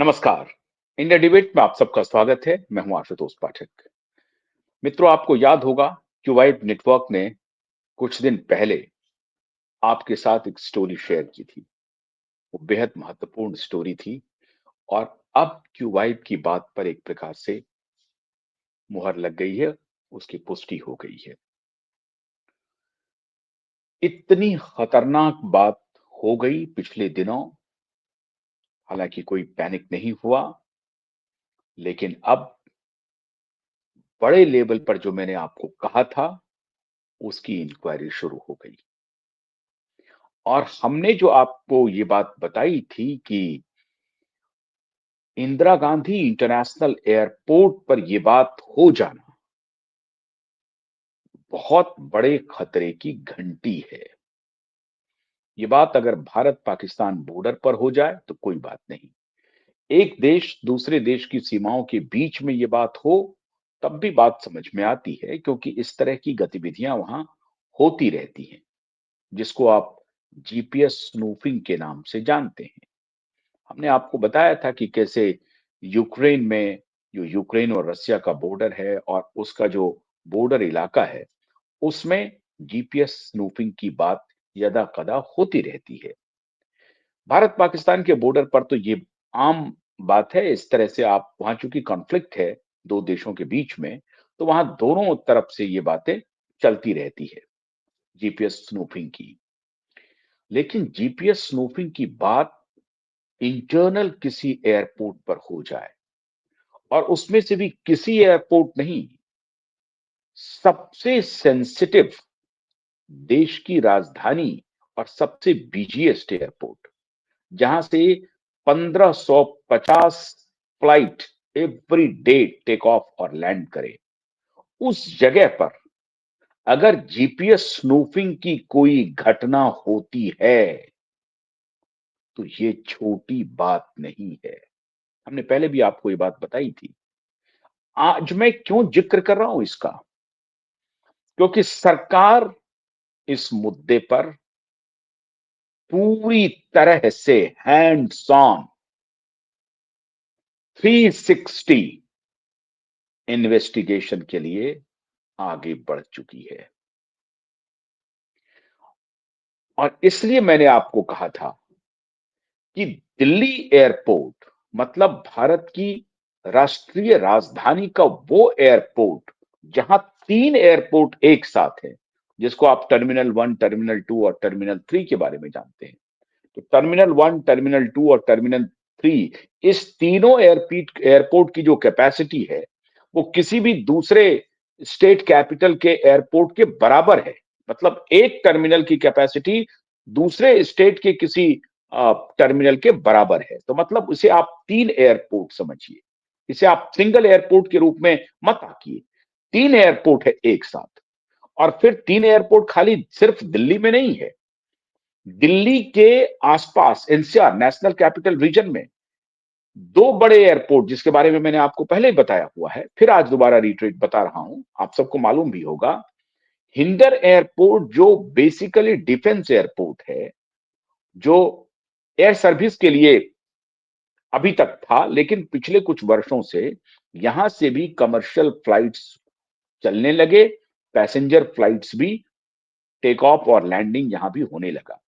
नमस्कार। India debate में आप सबका स्वागत है। मैं हूं आशुतोष पाठक। मित्रों, आपको याद होगा क्यूवाइट नेटवर्क ने कुछ दिन पहले आपके साथ एक स्टोरी शेयर की थी। वो बेहद महत्वपूर्ण स्टोरी थी और अब क्यूवाइट की बात पर एक प्रकार से मुहर लग गई है, उसकी पुष्टि हो गई है। इतनी खतरनाक बात हो गई पिछले दिनों। हालांकि कोई पैनिक नहीं हुआ, लेकिन अब बड़े लेवल पर जो मैंने आपको कहा था, उसकी इंक्वायरी शुरू हो गई। और हमने जो आपको ये बात बताई थी कि इंदिरा गांधी इंटरनेशनल एयरपोर्ट पर यह बात हो जाना बहुत बड़े खतरे की घंटी है। ये बात अगर भारत पाकिस्तान बॉर्डर पर हो जाए तो कोई बात नहीं। एक देश दूसरे देश की सीमाओं के बीच में ये बात हो, तब भी बात समझ में आती है, क्योंकि इस तरह की गतिविधियां वहां होती रहती हैं, जिसको आप जीपीएस स्नूफिंग के नाम से जानते हैं। हमने आपको बताया था कि कैसे यूक्रेन में, जो यूक्रेन और रसिया का बॉर्डर है और उसका जो बॉर्डर इलाका है, उसमें जीपीएस स्नूफिंग की बात यदा कदा होती रहती है। भारत पाकिस्तान के बॉर्डर पर तो ये आम बात है। इस तरह से आप वहां, चूंकि कॉन्फ्लिक्ट है दो देशों के बीच में, तो वहां दोनों तरफ से ये बातें चलती रहती है, जीपीएस स्नूफिंग की। लेकिन जीपीएस स्नूफिंग की बात इंटरनल किसी एयरपोर्ट पर हो जाए, और उसमें से भी किसी एयरपोर्ट नहीं, सबसे सेंसिटिव देश की राजधानी और सबसे बिजीएस्ट एयरपोर्ट, जहां से 1550 flight every day take off और लैंड करे, उस जगह पर अगर जीपीएस स्नूफिंग की कोई घटना होती है तो ये छोटी बात नहीं है। हमने पहले भी आपको ये बात बताई थी। आज मैं क्यों जिक्र कर रहा हूं इसका? क्योंकि सरकार इस मुद्दे पर पूरी तरह से हैंड्स ऑन 360 इन्वेस्टिगेशन के लिए आगे बढ़ चुकी है। और इसलिए मैंने आपको कहा था कि दिल्ली एयरपोर्ट, मतलब भारत की राष्ट्रीय राजधानी का वो एयरपोर्ट जहां तीन एयरपोर्ट एक साथ है, जिसको आप टर्मिनल 1, टर्मिनल 2 और टर्मिनल 3 के बारे में जानते हैं। तो टर्मिनल 1, टर्मिनल 2 और टर्मिनल 3, इस तीनों एयरपोर्ट की जो कैपेसिटी है, वो किसी भी दूसरे स्टेट कैपिटल के एयरपोर्ट के बराबर है। मतलब एक टर्मिनल की कैपेसिटी दूसरे स्टेट के किसी टर्मिनल के बराबर है। तो मतलब इसे आप तीन एयरपोर्ट समझिए, इसे आप सिंगल एयरपोर्ट के रूप में मत आकिए। तीन एयरपोर्ट है एक साथ। और फिर तीन एयरपोर्ट खाली सिर्फ दिल्ली में नहीं है, दिल्ली के आसपास एनसीआर, नेशनल कैपिटल रीजन में दो बड़े एयरपोर्ट, जिसके बारे में मैंने आपको पहले ही बताया हुआ है, फिर आज दोबारा रिट्रीट बता रहा हूं, आप सबको मालूम भी होगा। हिंडर एयरपोर्ट जो बेसिकली डिफेंस एयरपोर्ट है, जो एयर सर्विस के लिए अभी तक था, लेकिन पिछले कुछ वर्षों से यहां से भी कमर्शियल फ्लाइट्स चलने लगे, पैसेंजर फ्लाइट्स भी टेक ऑफ और लैंडिंग यहां भी होने लगा।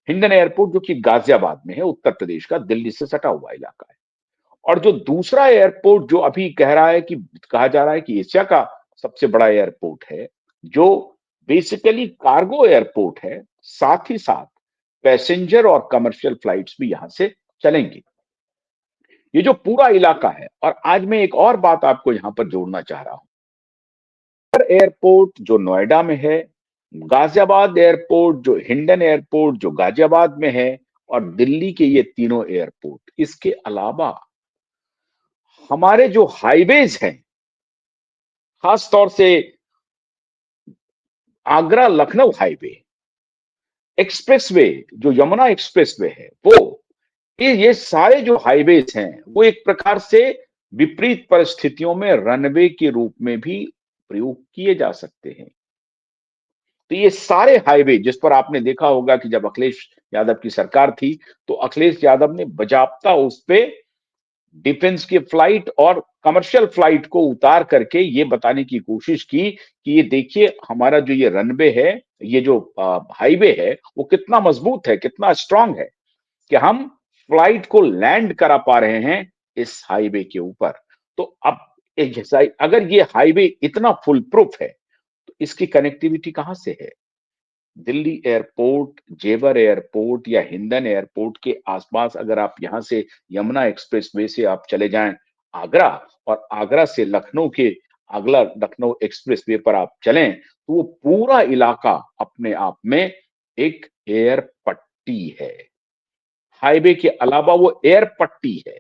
हिंडन एयरपोर्ट जो कि गाजियाबाद में है, उत्तर प्रदेश का, दिल्ली से सटा हुआ इलाका है। और जो दूसरा एयरपोर्ट जो अभी कहा जा रहा है कि एशिया का सबसे बड़ा एयरपोर्ट है, जो बेसिकली कार्गो एयरपोर्ट है, साथ ही साथ पैसेंजर और कमर्शियल फ्लाइट्स भी यहां से चलेंगी। ये जो पूरा इलाका है, और आज मैं एक और बात आपको यहां पर जोड़ना चाह रहा हूं। एयरपोर्ट जो नोएडा में है, गाजियाबाद एयरपोर्ट जो हिंडन एयरपोर्ट जो गाजियाबाद में है, और दिल्ली के ये तीनों एयरपोर्ट, इसके अलावा हमारे जो हाईवेज हैं, खास तौर से आगरा लखनऊ हाईवे, एक्सप्रेसवे जो यमुना एक्सप्रेसवे है, वो ये सारे जो हाईवेज हैं, वो एक प्रकार से विपरीत परिस्थितियों में रनवे के रूप में भी प्रयोग किए जा सकते हैं। तो ये सारे हाईवे, जिस पर आपने देखा होगा कि जब अखिलेश यादव की सरकार थी, तो अखिलेश यादव ने बजाबता उस पे डिफेंस के फ्लाइट और कमर्शियल फ्लाइट को उतार करके ये बताने की कोशिश की कि ये देखिए हमारा जो ये रनवे है, ये जो हाईवे है, वो कितना मजबूत है, कितना स्ट्रांग है कि हम फ्लाइट को लैंड करा पा रहे हैं इस हाईवे के ऊपर। तो अब अगर ये हाईवे इतना फुल प्रूफ है, तो इसकी कनेक्टिविटी कहां से है? दिल्ली एयरपोर्ट, जेवर एयरपोर्ट या हिंडन एयरपोर्ट के आसपास अगर आप यहां से यमुना एक्सप्रेसवे से आप चले जाएं आगरा, और आगरा से लखनऊ के अगला लखनऊ एक्सप्रेसवे पर आप चलें, तो वो पूरा इलाका अपने आप में एक एयर पट्टी है। हाईवे के अलावा वो एयर पट्टी है।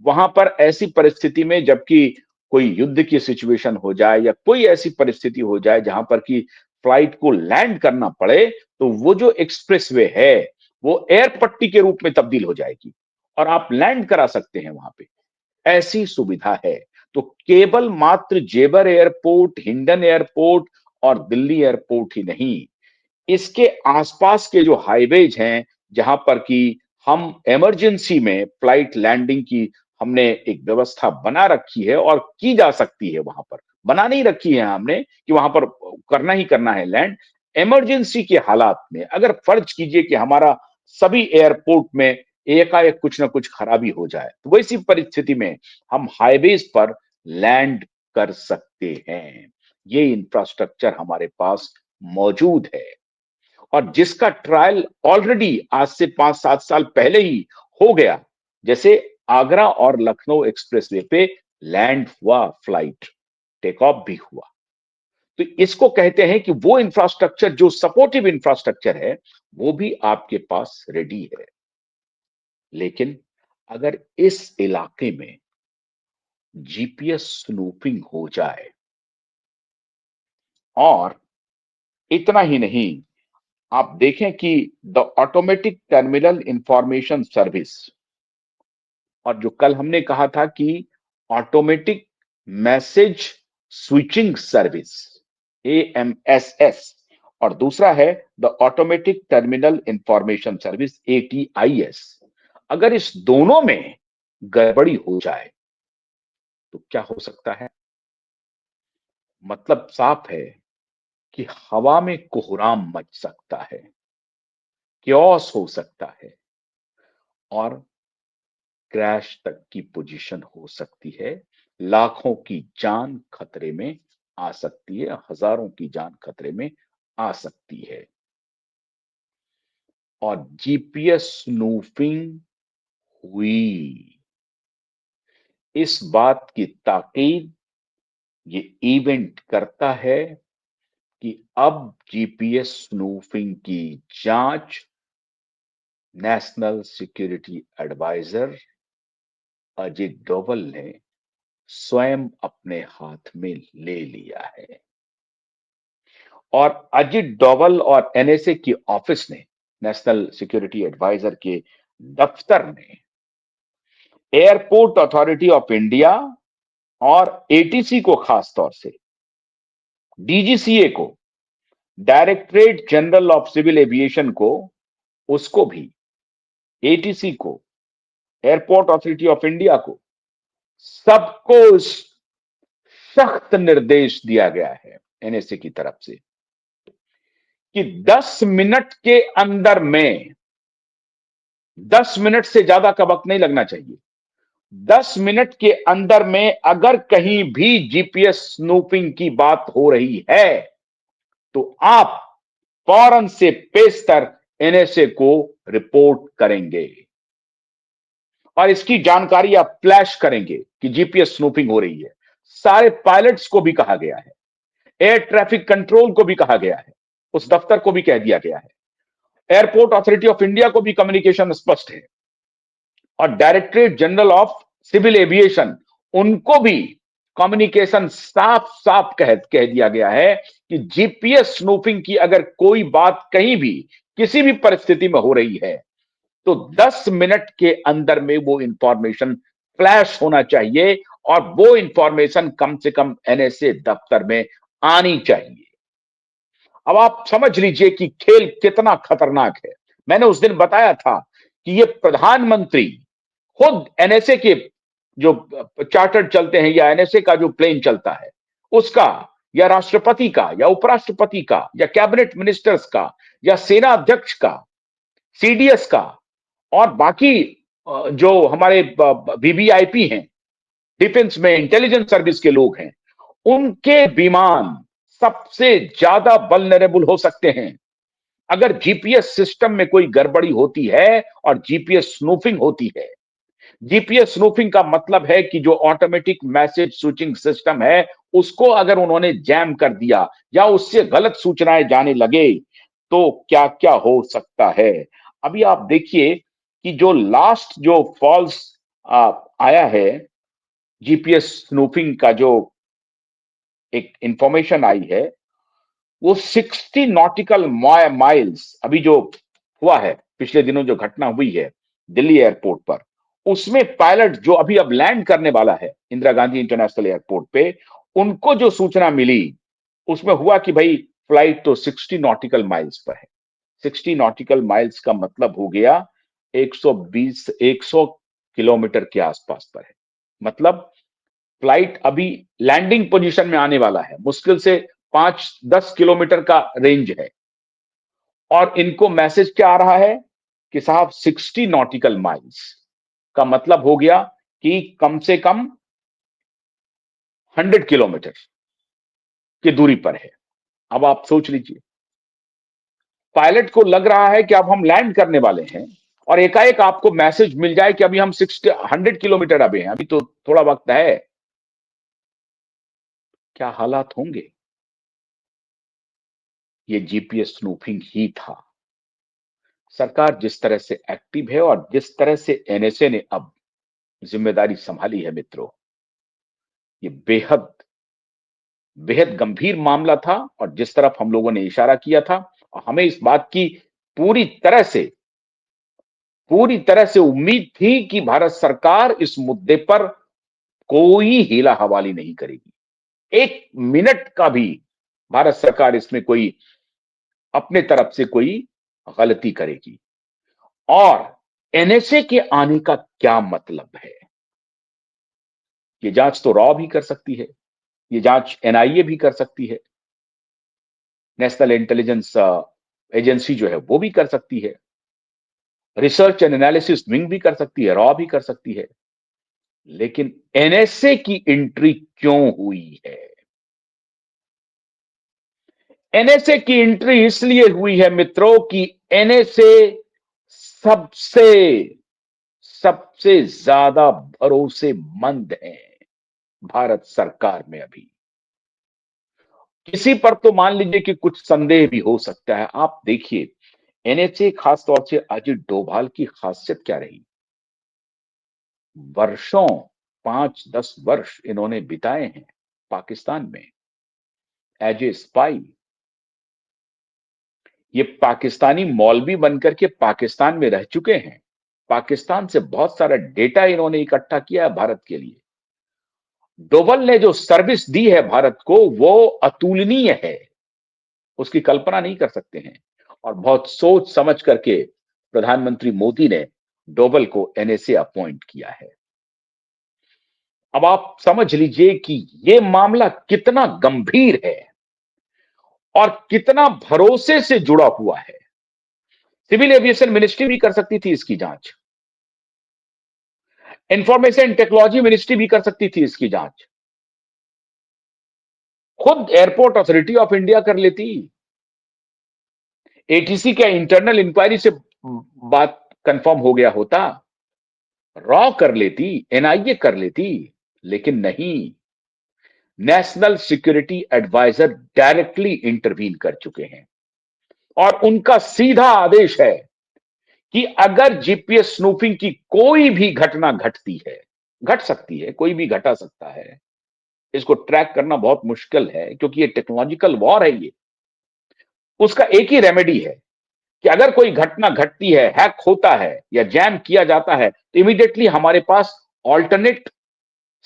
वहां पर ऐसी परिस्थिति में जबकि कोई युद्ध की सिचुएशन हो जाए या कोई ऐसी परिस्थिति हो जाए जहां पर कि फ्लाइट को लैंड करना पड़े, तो वो जो एक्सप्रेसवे है वो एयर पट्टी के रूप में तब्दील हो जाएगी और आप लैंड करा सकते हैं वहां पे। ऐसी सुविधा है। तो केवल मात्र जेवर एयरपोर्ट, हिंडन एयरपोर्ट और दिल्ली एयरपोर्ट ही नहीं, इसके आसपास के जो हाईवेज हैं, जहां पर कि हम इमरजेंसी में फ्लाइट लैंडिंग की हमने एक व्यवस्था बना रखी है और की जा सकती है वहां पर। बना नहीं रखी है हमने कि वहां पर करना ही करना है लैंड। इमरजेंसी के हालात में अगर फर्ज कीजिए कि हमारा सभी एयरपोर्ट में एकाएक कुछ ना कुछ खराबी हो जाए, तो वैसी परिस्थिति में हम हाईवेज पर लैंड कर सकते हैं। ये इंफ्रास्ट्रक्चर हमारे पास मौजूद है और जिसका ट्रायल ऑलरेडी आज से 5-7 साल पहले ही हो गया। जैसे आगरा और लखनऊ एक्सप्रेसवे पे लैंड हुआ फ्लाइट, टेक ऑफ भी हुआ। तो इसको कहते हैं कि वो इंफ्रास्ट्रक्चर जो सपोर्टिव इंफ्रास्ट्रक्चर है, वो भी आपके पास रेडी है। लेकिन अगर इस इलाके में जीपीएस स्नूपिंग हो जाए, और इतना ही नहीं, आप देखें कि the automatic terminal information service, और जो कल हमने कहा था कि automatic message switching service, AMSS, और दूसरा है the automatic terminal information service, ATIS. अगर इस दोनों में गड़बड़ी हो जाए तो क्या हो सकता है? मतलब साफ है कि हवा में कोहराम मच सकता है, क्योस हो सकता है और क्रैश तक की पोजीशन हो सकती है। लाखों की जान खतरे में आ सकती है, हजारों की जान खतरे में आ सकती है। और जीपीएस स्नूफिंग हुई, इस बात की ताकीद ये इवेंट करता है कि अब जीपीएस स्नूफिंग की जांच national security adviser Ajit Doval ने स्वयं अपने हाथ में ले लिया है। और अजित डोवल और एनएसए की ऑफिस ने, नेशनल सिक्योरिटी एडवाइजर के दफ्तर ने, एयरपोर्ट अथॉरिटी ऑफ इंडिया और एटीसी को, खास तौर से डीजीसीए को, directorate general of civil aviation को, उसको भी, एटीसी को, एयरपोर्ट अथॉरिटी ऑफ इंडिया को, सबको सख्त निर्देश दिया गया है एनएसए की तरफ से कि 10 मिनट के अंदर में, 10 मिनट से ज्यादा का वक्त नहीं लगना चाहिए, 10 मिनट के अंदर में अगर कहीं भी जीपीएस स्नूपिंग की बात हो रही है, तो आप फौरन से पेशतर एनएसए को रिपोर्ट करेंगे और इसकी जानकारी आप फ्लैश करेंगे कि जीपीएस स्नूपिंग हो रही है। सारे पायलट्स को भी कहा गया है, एयर ट्रैफिक कंट्रोल को भी कहा गया है, उस दफ्तर को भी कह दिया गया है, एयरपोर्ट अथॉरिटी ऑफ इंडिया को भी कम्युनिकेशन स्पष्ट है, और directorate general of civil aviation, उनको भी कम्युनिकेशन साफ साफ कह दिया गया है कि जीपीएस स्नूपिंग की अगर कोई बात कहीं भी किसी भी परिस्थिति में हो रही है, तो 10 मिनट के अंदर में वो इंफॉर्मेशन फ्लैश होना चाहिए और वो इंफॉर्मेशन कम से कम एनएसए दफ्तर में आनी चाहिए। अब आप समझ लीजिए कि खेल कितना खतरनाक है। मैंने उस दिन बताया था कि ये प्रधानमंत्री खुद एनएसए के जो चार्टर्ड चलते हैं या एनएसए का जो प्लेन चलता है उसका, या राष्ट्रपति का या उपराष्ट्रपति का या कैबिनेट मिनिस्टर्स का या सेना अध्यक्ष का, सीडीएस का, और बाकी जो हमारे वीवीआईपी हैं, डिफेंस में इंटेलिजेंस सर्विस के लोग हैं, उनके विमान सबसे ज्यादा वल्नरेबल हो सकते हैं। अगर जीपीएस सिस्टम में कोई गड़बड़ी होती है और जीपीएस स्नूफिंग होती है, जीपीएस स्नूफिंग का मतलब है कि जो ऑटोमेटिक मैसेज स्विचिंग सिस्टम है उसको अगर उन्होंने जैम कर दिया या उससे गलत सूचनाएं जाने लगे तो क्या क्या हो सकता है। अभी आप देखिए कि जो लास्ट जो फॉल्स आया है, जीपीएस स्नूफिंग का जो एक इंफॉर्मेशन आई है, वो 60 नॉटिकल माइल्स, अभी जो हुआ है पिछले दिनों जो घटना हुई है दिल्ली एयरपोर्ट पर, उसमें पायलट जो अभी अब लैंड करने वाला है इंदिरा गांधी इंटरनेशनल एयरपोर्ट पे, उनको जो सूचना मिली उसमें हुआ कि भाई फ्लाइट तो 60 नॉटिकल माइल्स पर है। 60 नॉटिकल माइल्स का मतलब हो गया 100 किलोमीटर के आसपास पर है। मतलब फ्लाइट अभी लैंडिंग पोजीशन में आने वाला है, मुश्किल से 5-10 किलोमीटर का रेंज है, और इनको मैसेज क्या आ रहा है कि साहब 60 नॉटिकल माइल्स का मतलब हो गया कि कम से कम 100 किलोमीटर की दूरी पर है। अब आप सोच लीजिए, पायलट को लग रहा है कि अब हम लैंड करने वाले हैं और एकाएक आपको मैसेज मिल जाए कि अभी हम 100 किलोमीटर अभी हैं, अभी तो थोड़ा वक्त है। क्या हालात होंगे। ये जीपीएस स्नूपिंग ही था। सरकार जिस तरह से एक्टिव है और जिस तरह से एनएसए ने अब जिम्मेदारी संभाली है मित्रों, ये बेहद बेहद गंभीर मामला था। और जिस तरफ हम लोगों ने इशारा किया था, और हमें इस बात की पूरी तरह से उम्मीद थी कि भारत सरकार इस मुद्दे पर कोई हीला हवाली नहीं करेगी। एक मिनट का भी भारत सरकार इसमें कोई अपने तरफ से कोई गलती करेगी। और एनएसए के आने का क्या मतलब है। ये जांच तो रॉ भी कर सकती है, ये जांच एनआईए भी कर सकती है, नेशनल इंटेलिजेंस एजेंसी जो है वो भी कर सकती है, रिसर्च एंड एनालिसिस विंग भी कर सकती है, रॉ भी कर सकती है। लेकिन एनएसए की एंट्री क्यों हुई है। एनएसए की एंट्री इसलिए हुई है मित्रों कि एनएसए सबसे सबसे ज्यादा भरोसेमंद है भारत सरकार में। अभी किसी पर तो मान लीजिए कि कुछ संदेह भी हो सकता है। आप देखिए, एनएचए खास तौर से अजित डोभाल की खासियत क्या रही। वर्षों, 5-10 वर्ष इन्होंने बिताए हैं पाकिस्तान में एज ए स्पाई। ये पाकिस्तानी मौलवी बनकर के पाकिस्तान में रह चुके हैं। पाकिस्तान से बहुत सारा डेटा इन्होंने इकट्ठा किया है भारत के लिए। डोभाल ने जो सर्विस दी है भारत को वो अतुलनीय है, उसकी कल्पना नहीं कर सकते हैं। और बहुत सोच समझ करके प्रधानमंत्री मोदी ने डोभाल को एनएसए अपॉइंट किया है। अब आप समझ लीजिए कि यह मामला कितना गंभीर है और कितना भरोसे से जुड़ा हुआ है। सिविल एविएशन मिनिस्ट्री भी कर सकती थी इसकी जांच, इंफॉर्मेशन टेक्नोलॉजी मिनिस्ट्री भी कर सकती थी इसकी जांच, खुद एयरपोर्ट अथॉरिटी ऑफ इंडिया कर लेती, एटीसी का इंटरनल इंक्वायरी से बात कंफर्म हो गया होता, रॉ कर लेती, एनआईए कर लेती। लेकिन नहीं, national security adviser directly intervene कर चुके हैं और उनका सीधा आदेश है कि अगर जीपीएस स्नूपिंग की कोई भी घटना घटती है, घट सकती है, कोई भी घटा सकता है, इसको ट्रैक करना बहुत मुश्किल है क्योंकि ये टेक्नोलॉजिकल वॉर है। ये उसका एक ही रेमेडी है कि अगर कोई घटना घटती है, हैक होता है या जैम किया जाता है, तो इमीडिएटली हमारे पास ऑल्टरनेट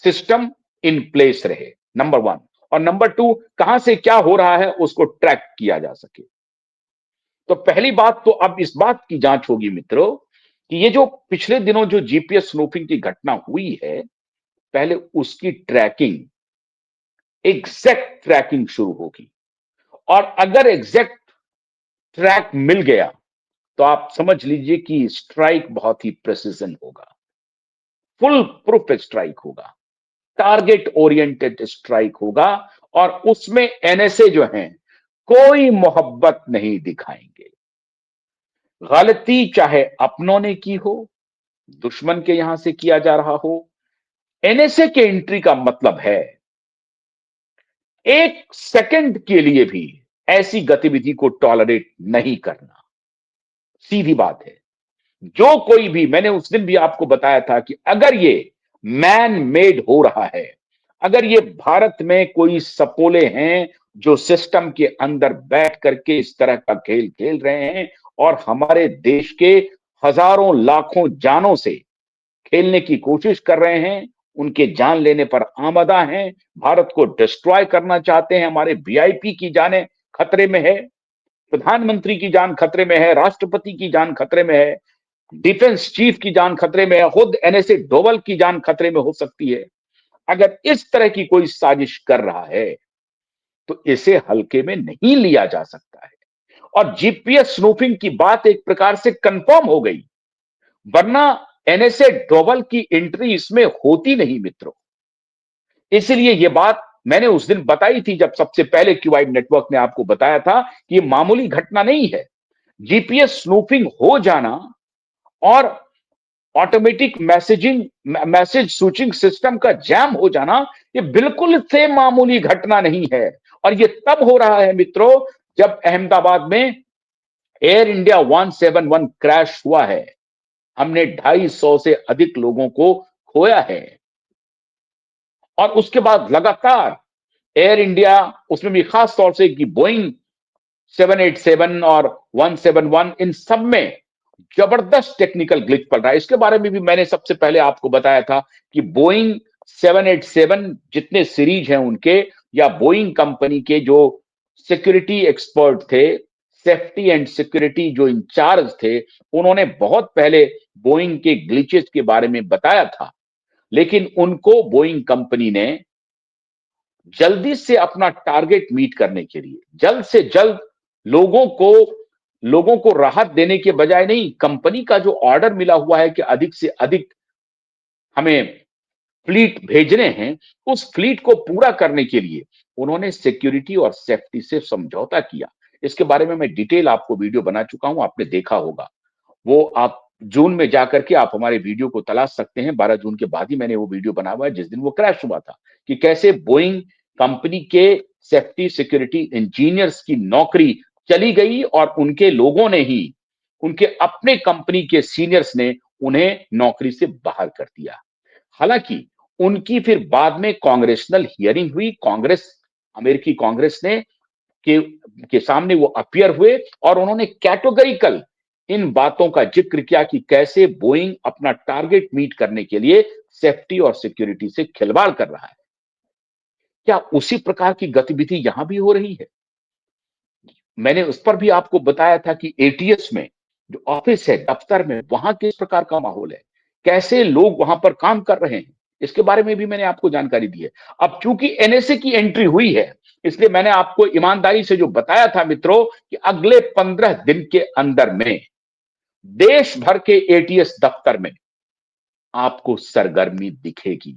सिस्टम इन प्लेस रहे, नंबर वन। और नंबर टू, कहां से क्या हो रहा है उसको ट्रैक किया जा सके। तो पहली बात तो अब इस बात की जांच होगी मित्रों कि ये जो पिछले दिनों जो जीपीएस स्नूपिंग की घटना हुई है, पहले उसकी ट्रैकिंग, एग्जैक्ट ट्रैकिंग शुरू होगी। और अगर एग्जैक्ट ट्रैक मिल गया तो आप समझ लीजिए कि स्ट्राइक बहुत ही प्रेसिजन होगा, फुल प्रूफ स्ट्राइक होगा, टारगेट ओरिएंटेड स्ट्राइक होगा। और उसमें एनएसए जो हैं कोई मोहब्बत नहीं दिखाएंगे। गलती चाहे अपनों ने की हो, दुश्मन के यहां से किया जा रहा हो, एनएसए के एंट्री का मतलब है एक सेकंड के लिए भी ऐसी गतिविधि को टॉलरेट नहीं करना। सीधी बात है। जो कोई भी, मैंने उस दिन भी आपको बताया था कि अगर ये मैन मेड हो रहा है, अगर ये भारत में कोई सपोले हैं जो सिस्टम के अंदर बैठ करके इस तरह का खेल खेल रहे हैं और हमारे देश के हजारों लाखों जानों से खेलने की कोशिश कर रहे हैं, उनके जान लेने पर आमदा हैं, भारत को डिस्ट्रॉय करना चाहते हैं, हमारे वीआईपी की जानें खतरे में है, प्रधानमंत्री की जान खतरे में है, राष्ट्रपति की जान खतरे में है, डिफेंस चीफ की जान खतरे में है, खुद एनएसए डोवल की जान खतरे में हो सकती है। अगर इस तरह की कोई साजिश कर रहा है तो इसे हल्के में नहीं लिया जा सकता है। और जीपीएस स्नूपिंग की बात एक प्रकार से कंफर्म हो गई, वरना एनएसए डोवल की एंट्री इसमें होती नहीं मित्रों। इसलिए यह बात मैंने उस दिन बताई थी जब सबसे पहले क्यूआइड नेटवर्क ने आपको बताया था कि यह मामूली घटना नहीं है। जीपीएस स्नूपिंग हो जाना और ऑटोमेटिक मैसेज स्विचिंग सिस्टम का जैम हो जाना, ये बिल्कुल से मामूली घटना नहीं है। और ये तब हो रहा है मित्रों जब अहमदाबाद में एयर इंडिया 171 क्रैश हुआ है। हमने 250 से अधिक लोगों को खोया है और उसके बाद लगातार एयर इंडिया, उसमें भी खास तौर से कि बोइंग 787 और 171, इन सब में जबरदस्त टेक्निकल ग्लिच पड़ रहा है। इसके बारे में भी मैंने सबसे पहले आपको बताया था कि बोइंग 787 जितने सीरीज हैं उनके, या बोइंग कंपनी के जो सिक्योरिटी एक्सपर्ट थे, सेफ्टी एंड सिक्योरिटी जो इंचार्ज थे, उन्होंने बहुत पहले बोइंग के ग्लिचेस के बारे में बताया था। लेकिन उनको बोइंग कंपनी ने जल्दी से अपना टारगेट मीट करने के लिए जल्द से जल्द लोगों को लोगों को राहत देने के बजाय, नहीं, कंपनी का जो ऑर्डर मिला हुआ है कि अधिक से अधिक हमें फ्लीट भेजने हैं, उस फ्लीट को पूरा करने के लिए उन्होंने सिक्योरिटी और सेफ्टी से समझौता किया। इसके बारे में मैं डिटेल आपको वीडियो बना चुका हूं, आपने देखा होगा। वो आप जून में जाकर के आप हमारे वीडियो को तलाश सकते हैं। 12 जून के बाद ही मैंने वो वीडियो बना हुआ है जिस दिन वो क्रैश हुआ था, कि कैसे बोइंग कंपनी के सेफ्टी सिक्योरिटी इंजीनियर्स की नौकरी चली गई और उनके लोगों ने ही, उनके अपने कंपनी के सीनियर्स ने उन्हें नौकरी से बाहर कर दिया। हालांकि उनकी फिर बाद में कांग्रेशनल हियरिंग हुई, कांग्रेस, अमेरिकी कांग्रेस ने के के सामने वो अपीयर हुए और उन्होंने कैटेगोरिकल इन बातों का जिक्र किया कि कैसे बोइंग अपना टारगेट मीट करने के लिए सेफ्टी और सिक्योरिटी से खिलवाड़ कर रहा है। क्या उसी प्रकार की गतिविधि यहां भी हो रही है? मैंने उस पर भी आपको बताया था कि एटीएस में जो ऑफिस है, दफ्तर में, वहां किस प्रकार का माहौल है, कैसे लोग वहां पर काम कर रहे हैं, इसके बारे में भी मैंने आपको जानकारी दी है। अब चूंकि एनएसए की एंट्री हुई है, इसलिए मैंने आपको ईमानदारी से जो बताया था मित्रों कि अगले 15 दिन के अंदर में देश भर के एटीएस दफ्तर में आपको सरगर्मी दिखेगी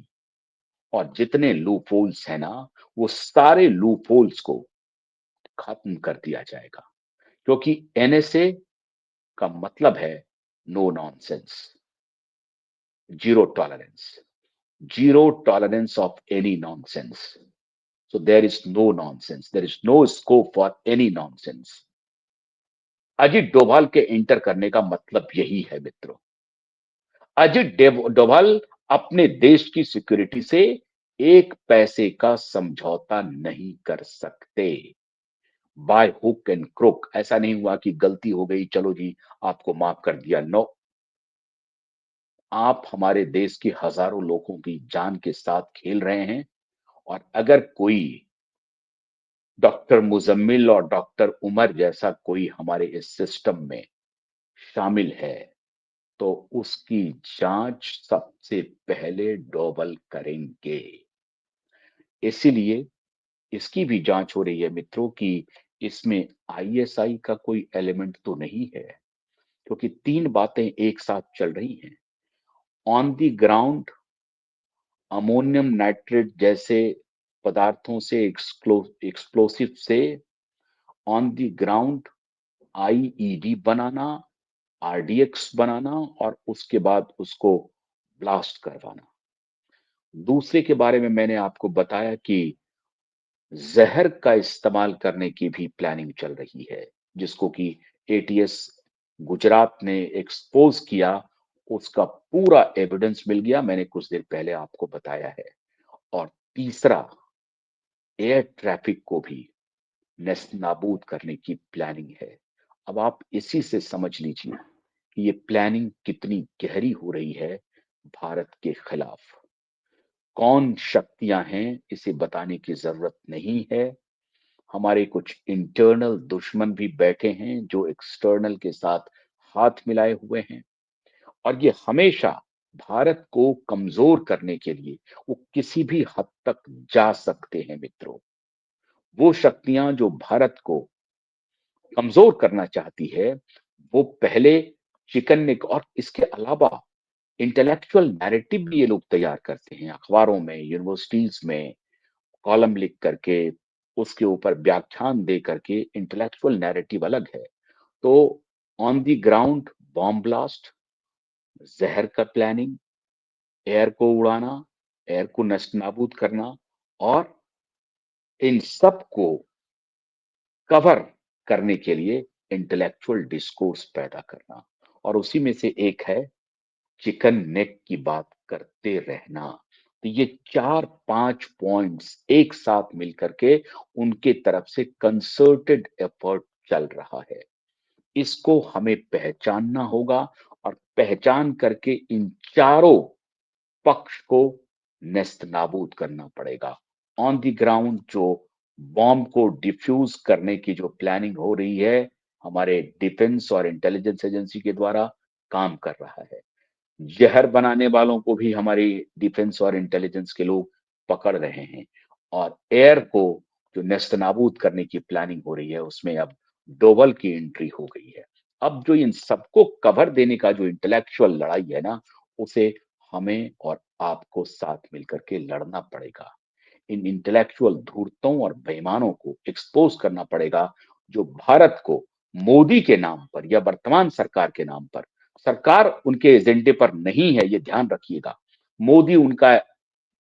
और जितने लूप होल्स है ना, वो सारे लूप होल्स को खत्म कर दिया जाएगा। क्योंकि एनएसए का मतलब है no nonsense, zero tolerance, zero tolerance of any nonsense. So there is no nonsense. There is no scope for any nonsense. Ajit Doval के इंटर करने का मतलब यही है मित्रों। अजित डोभाल अपने देश की सिक्योरिटी से एक पैसे का समझौता नहीं कर सकते। बाय हुक एंड क्रुक, ऐसा नहीं हुआ कि गलती हो गई, चलो जी आपको माफ कर दिया। नो, आप हमारे देश के हजारों लोगों की जान के साथ खेल रहे हैं। और अगर कोई डॉक्टर मुजम्मिल और डॉक्टर उमर जैसा कोई हमारे इस सिस्टम में शामिल है तो उसकी जांच सबसे पहले डोभाल करेंगे। इसीलिए इसकी भी जांच हो रही है मित्रों कि इसमें आईएसआई का कोई एलिमेंट तो नहीं है, क्योंकि 3 बातें एक साथ चल रही हैं। On the ground ammonium nitrate जैसे पदार्थों से एक्सप्लोसिव से ऑन द ग्राउंड आईईडी बनाना, आरडीएक्स बनाना और उसके बाद उसको ब्लास्ट करवाना। दूसरे के बारे में मैंने आपको बताया कि जहर का इस्तेमाल करने की भी प्लानिंग चल रही है, जिसको कि एटीएस गुजरात ने एक्सपोज किया। उसका पूरा एविडेंस मिल गया, मैंने कुछ देर पहले आपको बताया है। और तीसरा, एयर ट्रैफिक को भी नेस्त नाबूद करने की प्लानिंग है। अब आप इसी से समझ लीजिए कि ये प्लानिंग कितनी गहरी हो रही है भारत के खिलाफ। कौन शक्तियां हैं इसे बताने की जरूरत नहीं है। हमारे कुछ इंटरनल दुश्मन भी बैठे हैं जो एक्सटर्नल के साथ हाथ मिलाए हुए हैं, और ये हमेशा भारत को कमजोर करने के लिए वो किसी भी हद तक जा सकते हैं मित्रों। वो शक्तियां जो भारत को कमजोर करना चाहती है, वो पहले चिकन नेक और इसके अलावा इंटेलेक्चुअल नैरेटिव भी ये लोग तैयार करते हैं, अखबारों में, यूनिवर्सिटीज में कॉलम लिख करके, उसके ऊपर व्याख्यान दे करके। इंटेलेक्चुअल नैरेटिव अलग है। तो on the ground bomb blast, जहर का प्लानिंग, एयर को उड़ाना, एयर को नष्ट नाबूद करना, और इन सब को कवर करने के लिए इंटेलेक्चुअल डिस्कोर्स पैदा करना। और उसी में से एक है चिकन नेक की बात करते रहना। तो ये 4-5 पॉइंट्स एक साथ मिलकर के उनके तरफ से कंसर्टेड एफर्ट चल रहा है। इसको हमें पहचानना होगा, और पहचान करके इन चारों पक्ष को नेस्तनाबूद करना पड़ेगा। ऑन द ग्राउंड जो बॉम्ब को डिफ्यूज करने की जो प्लानिंग हो रही है, हमारे डिफेंस और इंटेलिजेंस एजेंसी के द्वारा काम कर रहा है। जहर बनाने वालों को भी हमारी डिफेंस और इंटेलिजेंस के लोग पकड़ रहे हैं। और एयर को जो नेस्तनाबूद करने की प्लानिंग हो रही है, उसमें अब डोभाल की एंट्री हो गई है। अब जो इन सबको कवर देने का जो इंटेलेक्चुअल लड़ाई है ना, उसे हमें और आपको साथ मिलकर के लड़ना पड़ेगा। इन इंटेलेक्चुअल धूर्तों और बेईमानों को एक्सपोज करना पड़ेगा, जो भारत को मोदी के नाम पर या वर्तमान सरकार के नाम पर, सरकार उनके एजेंडे पर नहीं है, ये ध्यान रखिएगा। मोदी उनका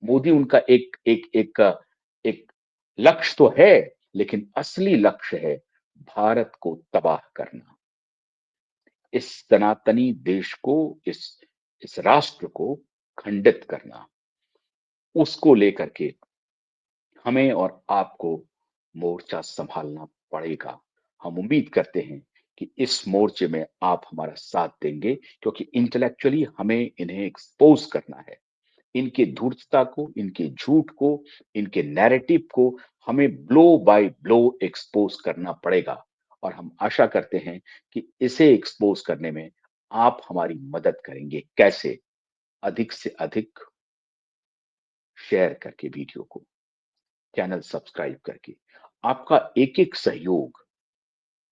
मोदी उनका एक लक्ष्य तो है, लेकिन असली लक्ष्य है भारत को तबाह करना। इस सनातनी देश को, इस राष्ट्र को खंडित करना। उसको लेकर के हमें और आपको मोर्चा संभालना पड़ेगा। हम उम्मीद करते हैं कि इस मोर्चे में आप हमारा साथ देंगे, क्योंकि इंटेलेक्चुअली हमें इन्हें एक्सपोज करना है। इनकी धूर्तता को, इनके झूठ को, इनके नैरेटिव को हमें ब्लो बाय ब्लो एक्सपोज करना पड़ेगा। और हम आशा करते हैं कि इसे एक्सपोज करने में आप हमारी मदद करेंगे। कैसे? अधिक से अधिक शेयर करके वीडियो को, चैनल सब्सक्राइब करके। आपका एक एक सहयोग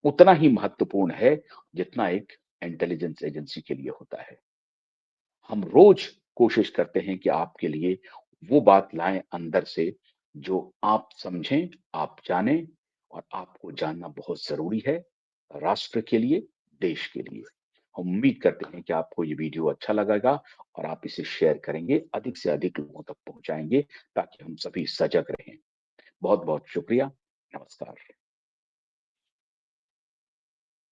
उतना ही महत्वपूर्ण है जितना एक इंटेलिजेंस एजेंसी के लिए होता है। हम रोज कोशिश करते हैं कि आपके लिए वो बात लाएं अंदर से, जो आप समझें, आप जानें, और आपको जानना बहुत जरूरी है राष्ट्र के लिए, देश के लिए। हम उम्मीद करते हैं कि आपको ये वीडियो अच्छा लगेगा और आप इसे शेयर करेंगे, अधिक से अधिक लोगों तक पहुंचाएंगे, ताकि हम सभी सजग रहें। बहुत बहुत शुक्रिया। नमस्कार।